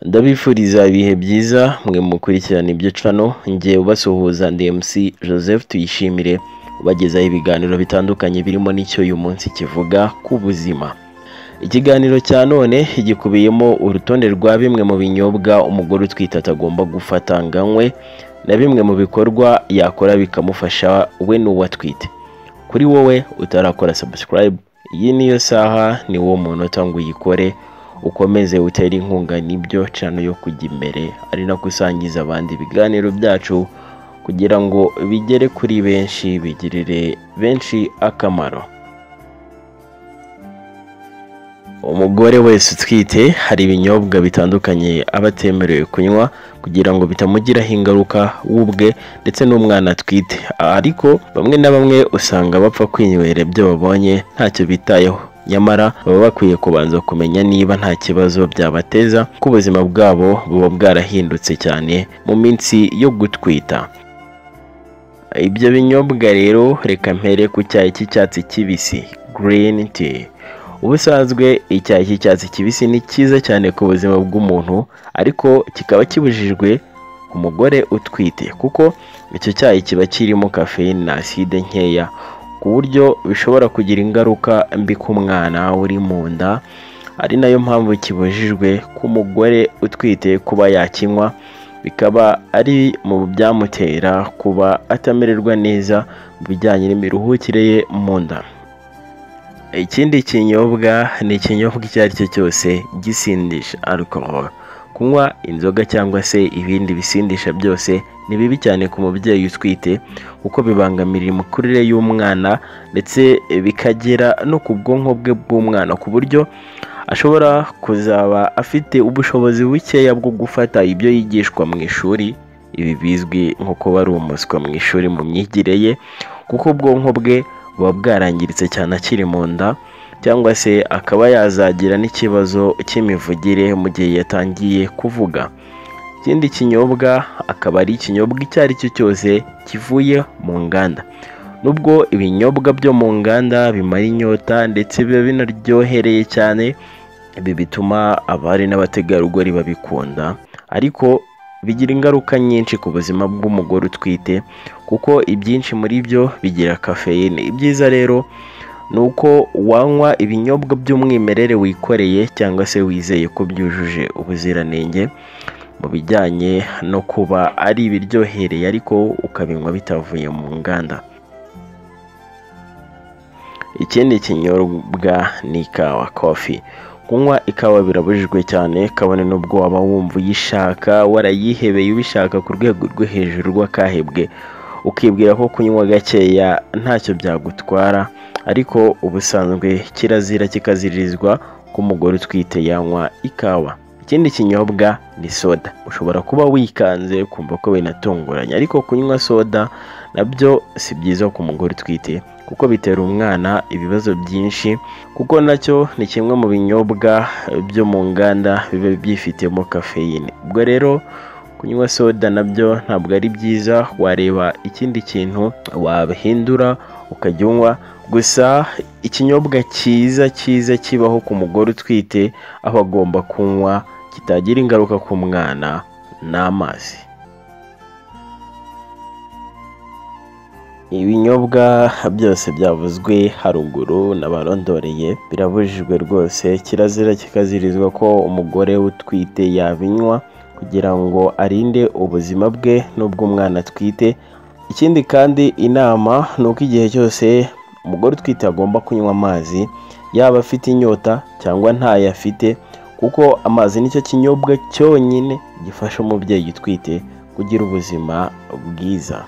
Ndabifuriza ibihe byiza mwe mukurikirana ibyo cano ngiye ubasuhuza ndi MC Joseph Tuyishimire ubagezaho ibiganiro bitandukanye birimo n'icyo uyu munsi kivuga ku buzima. Ikiganiro cya none gikubiyemo urutonde rwa bimwe mu binyobwa umugore utwite atagomba gufata nganywe na bimwe mu bikorwa yakora bikamufasha we n'uwatwite. Kuri wowe utarakora subscribe, iyi niyo saha ni wo munota ngo uyikore ukomeze utera inkunga n'ibyo cano yo kujya imbere, ari nako usangiza abandi ibiganiro byacu kugira ngo bigere kuri benshi, bigirire benshi akamaro. Umugore wese utwite hari ibinyobwa bitandukanye aba atemerewe kunywa kugira ngo bitamugiraho ingaruka ubwe ndetse n'umwana atwite, ariko bamwe na bamwe usanga bapfa kwinywera ibyo babonye ntacyo bitayeho, nyamara baba bakwiye kubanza kumenya niba nta kibazo byabateza ko ubuzima bwabo buba bwarahindutse cyane mu minsi yo gutwita. Ibyo binyobwa rero reka mpere ku cyayi cy'icyatsi kibisi, green tea. Ubusanzwe icyayi cy'icyatsi kibisi ni cyiza cyane ku buzima bw'umuntu, ariko kikaba kibujijwe ku mugore utwite kuko icyo cyayi kiba kirimo caffeine na acide nkeya, ku buryo bishobora kugira ingaruka mbi ku mwana uri mu nda. Ari nayo mpamvu kibujijwe ku mugore utwite kuba yakinywa, bikaba ari mu byamutera kuba atamererwa neza mu bijyanye n'imiruhukire ye mu nda. Ikindi kinyobwa ni ikinyobwa icyo ari cyo cyose gisindisha alcohol. Kunywa inzoga cyangwa se ibindi bisindisha byose ni bibi cyane ku mubyeyi utwite kuko bibangamira imikurire y'umwana ndetse bikagera no ku bwonko bwe bw'umwana, ku buryo ashobora kuzaba afite ubushobozi bukeya bwo gufata ibyo yigishwa mu ishuri, ibi bizwi nko kuba ari umuswa mu ishuri mu myigire ye, kuko ubwonko bwe buba bwarangiritse cyane akiri mu nda, cyangwa se akaba yazagira n'ikibazo cy'imivugire mu gihe yatangiye kuvuga. Ikindi kinyobwa akaba ari ikinyobwa icyo ari cyo cyose kivuye mu nganda. Nubwo ibinyobwa byo mu nganda bimara inyota ndetse biba binaryohereye cyane, ibi bituma abari n'abategarugori babikunda, ariko bigira ingaruka nyinshi ku buzima bw'umugore utwite kuko ibyinshi muri byo bigira caffeine. Ibyiza rero ni uko wanywa ibinyobwa by'umwimerere wikoreye cyangwa se wizeye ko byujuje ubuziranenge mu bijyanye no kuba ari ibiryohereye, ariko ukabinywa bitavuye mu nganda. Ikindi kinyobwa ni ikawa, coffee. Kunywa ikawa birabujijwe cyane, kabone n'ubwo waba wumva uyishaka, warayihebeye ubishaka ku rwego rwo hejuru rw'akahebwe, ukibwira ko kunywa gakeya ntacyo byagutwara, ariko ubusanzwe kirazira kikaziririzwa ko umugore utwite yanywa ikawa. Ikindi kinyobwa ni soda. Ushobora kuba wikanze kumva ko binatunguranye, ariko kunywa soda nabyo si byiza ku mugore utwite kuko bitera umwana ibibazo byinshi, kuko nacyo ni kimwe mu binyobwa byo mu nganda biba byifitemo caffeine. Ubwo rero kunywa soda nabyo ntabwo ari byiza, wareba ikindi kintu wabihindura ukajya unywa. Gusa ikinyobwa cyiza kibaho ku mugore utwite aho agomba kunywa kitagira ingaruka ku mwana ni amazi. Ibinyobwa byose byavuzwe haruguru n'abarondoreye birabujijwe rwose, kirazira kikazirizwa ko umugore utwite yabinywa kugira ngo arinde ubuzima bwe n'ubw'umwana atwite. Ikindi kandi inama ni uko igihe cyose umugore utwite agomba kunywa amazi, yaba afite inyota cyangwa ntayo afite, kuko amazi nicyo kinyobwa cyonyine gifasha umubyeyi utwite kugira ubuzima bwiza.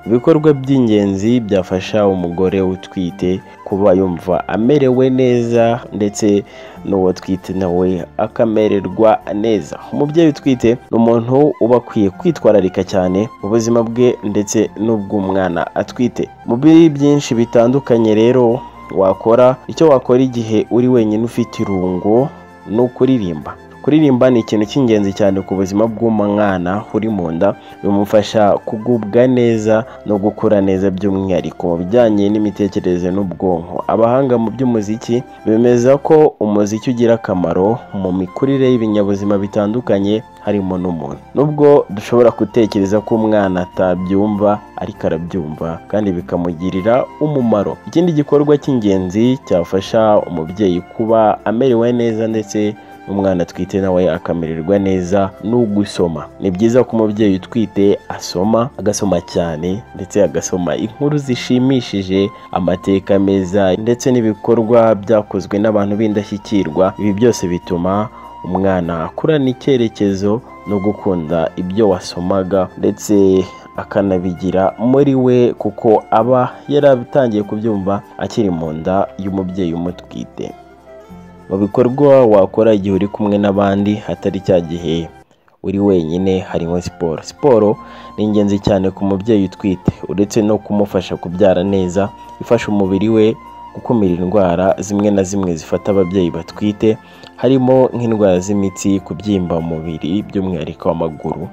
Ibikorwa by'ingenzi byafasha umugore utwite kuba yumva amerewe neza ndetse n'uwo twite nawe akamererwa neza. Umubyeyi utwite ni umuntu uba akwiye kwitwararika cyane mu buzima bwe ndetse n'ubw'umwana atwite. Mu biri byinshi bitandukanye rero wakora, icyo wakora igihe uri wenyine ufite irungu ni ukuririmba. Kuririmba ni ikintu cy'ingenzi cyane ku buzima bw'umwana uri mu nda, bimufasha kugubwa neza no gukura neza by'umwihariko mu bijyanye n'imitekerereze n'ubwonko. Abahanga mu by'umuziki bemeza ko umuziki ugira akamaro mu mikurire y'ibinyabuzima bitandukanye harimo n'umuntu. Nubwo dushobora gutekereza ko umwana atabyumva, ariko arabyumva kandi bikamugirira umumaro. Ikindi gikorwa cy'ingenzi cyafasha umubyeyi kuba amerewe neza ndetse umwana atwite nawe akamererwa neza no gusoma. Ni byiza ko umubyeyi utwite agasoma cyane ndetse agasoma inkuru zishimishije, amateka meza ndetse n'ibikorwa byakozwe n'abantu b'indashyikirwa. Ibi byose bituma umwana akurana icyerekezo no gukunda ibyo wasomaga ndetse akanabigira muri we, kuko aba yarabitangiye kubyumva akiri mu nda y'umubyeyi umutwite. Mu bikorwa wakora igihe uri kumwe n'abandi hatari cya gihe uri wenyine harimo siporo. Siporo ni ingenzi cyane ku mubyeyi utwite, uretse no kumufasha kubyara neza, ifasha umubiri we gukumira indwara zimwe na zimwe zifata ababyeyi batwite, harimo nk'indwara z'imitsi, kubyimba umubiri by'umwihariko w'amaguru,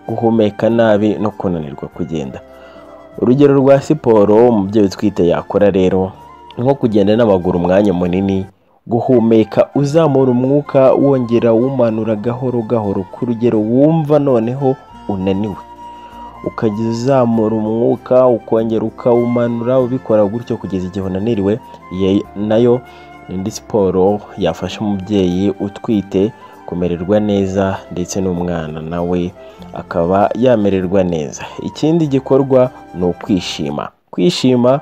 guhumeka nabi no kunanirwa kugenda. Urugero rwa siporo umubyeyi utwite yakora rero nko kugenda n'amaguru umwanya munini, guhumeka uzamura umwuka wongera wumanura gahoro gahoro ku rugero wumva noneho unaniwe, ukajya uzamura umwuka ukongera ukawumanura, ubikora gutyo kugeza igihe unaniriwe. Nayo indi siporo yafasha umubyeyi utwite kumererwa neza ndetse n'umwana nawe akaba yamererwa neza. Ikindi gikorwa ni ukwishima. Kwishima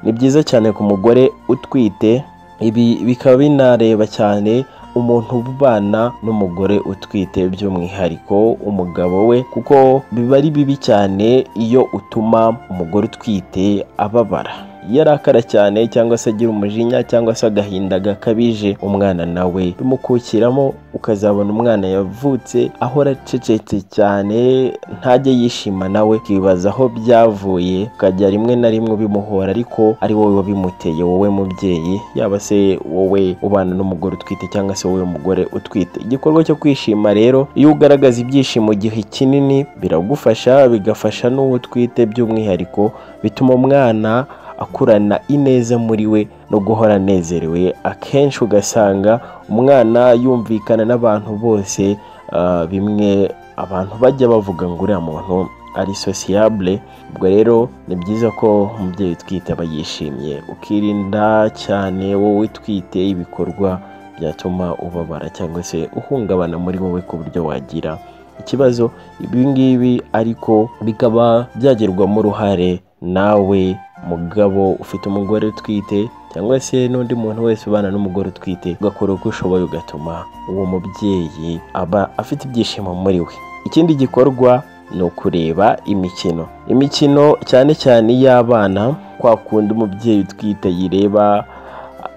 ni byiza cyane ku mugore utwite. Ibi bikaba binareba cyane umuntu ubana n'umugore utwite, by'umwihariko umugabo we, kuko biba ari bibi cyane iyo utuma umugore utwite ababara, yarakara cyane cyangwa se agira umujinya cyangwa se agahinda gakabije. Umwana nawe bimukukiramo, ukazabona umwana yavutse ahora acecetse cyane, ntajye yishima, nawe ukibaza aho byavuye, ukajya rimwe na rimwe bimuhora ariko ari wowe wabimuteye, wowe mubyeyi, yaba se wowe ubana n'umugore utwite cyangwa se wowe mugore utwite. Igikorwa cyo kwishima rero, iyo ugaragaza ibyishimo igihe kinini, biragufasha bigafasha n'uwo utwite by'umwihariko, bituma umwana akurana ineza muri we no guhora anezerewe. Akenshi ugasanga umwana yumvikana n'abantu bose, bimwe abantu bajya bavuga ngo uriya muntu ari sociable. Ubwo rero ni byiza ko umubyeyi utwite aba yishimye, ukirinda cyane wowe utwite ibikorwa byatuma ubabara cyangwa se uhungabana muri wowe ku buryo wagira ikibazo. Ibi ngibi ariko bikaba byagerwamo uruhare nawe mugabo ufite umugore utwite cyangwa se n'undi muntu wese ubana n'umugore utwite, ugakora uko ushoboye ugatuma uwo mubyeyi aba afite ibyishimo muri we. Ikindi gikorwa ni ukureba imikino cyane cyane y'abana, kwa kundi umubyeyi utwite yireba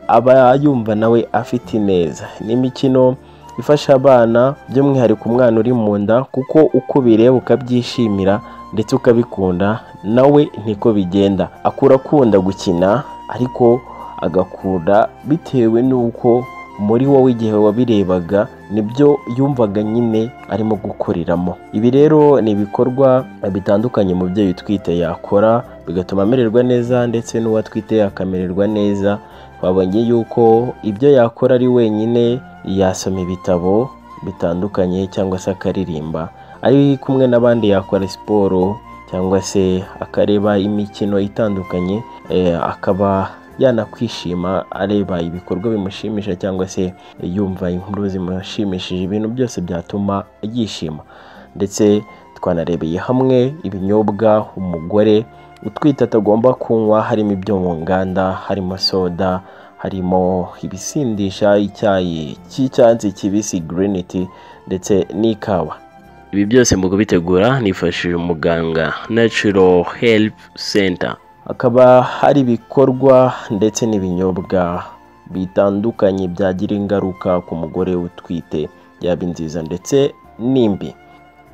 aba yumva nawe afite ineza. Ni imikino ifasha abana by'umwihariko umwana uri mu nda, kuko uko bireba ukabyishimira ndetse ukabikunda, nawe niko bigenda akura akunda gukina, ariko agakunda bitewe n'uko muri wowe igihe wabirebaga nibyo yumvaga nyine arimo gukuriramo. Ibi rero ni ibikorwa bitandukanye umubyeyi utwite yakora bigatuma amererwa neza ndetse n'uwatwite akamererwa neza. Twabonye yuko ibyo yakora ari wenyine, yasoma ibitabo bitandukanye cyangwa se akaririmba, ari kumwe n'abandi yakora siporo cyangwa se akareba imikino itandukanye, akaba yanakwishima areba ibikorwa bimushimisha cyangwa se yumva inkuru zimushimishije. Ibintu byose byatuma yishima. Ndetse twanarebeye hamwe ibinyobwa umugore utwite atagomba kunywa, harimo ibyo mu nganda, harimo soda, harimo ibisindisha, icyayi cy'icyatsi kibisi green tea ndetse n'ikawa. Ibi byose mu kubitegura nifashishije umuganga Natural Health Center. Hakaba hari ibikorwa ndetse n'ibinyobwa bitandukanye byagira ingaruka ku mugore utwite, yaba inziza ndetse n'imbi.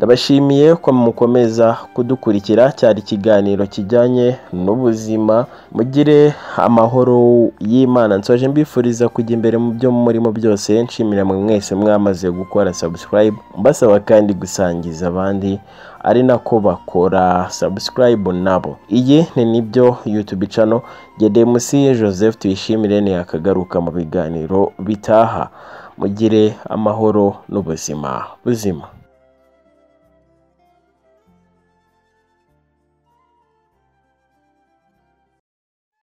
ndabashimiye ko mukomeza kudukurikira. Cyari ikiganiro kijyanye n'ubuzima. Mugire amahoro y'Imana. Nsoje mbifuriza kujya imbere mu byo murimo byose. Nshimira mwese mwamaze gukora subscribe, mbasaba kandi gusangiza abandi ari nako bakora subscribe nabo. Iyi ni Nibyo YouTube channel. Gedemusi Joseph Tuyishimire ni akagaruka mu biganiro bitaha. Mugire amahoro n'ubuzima buzima.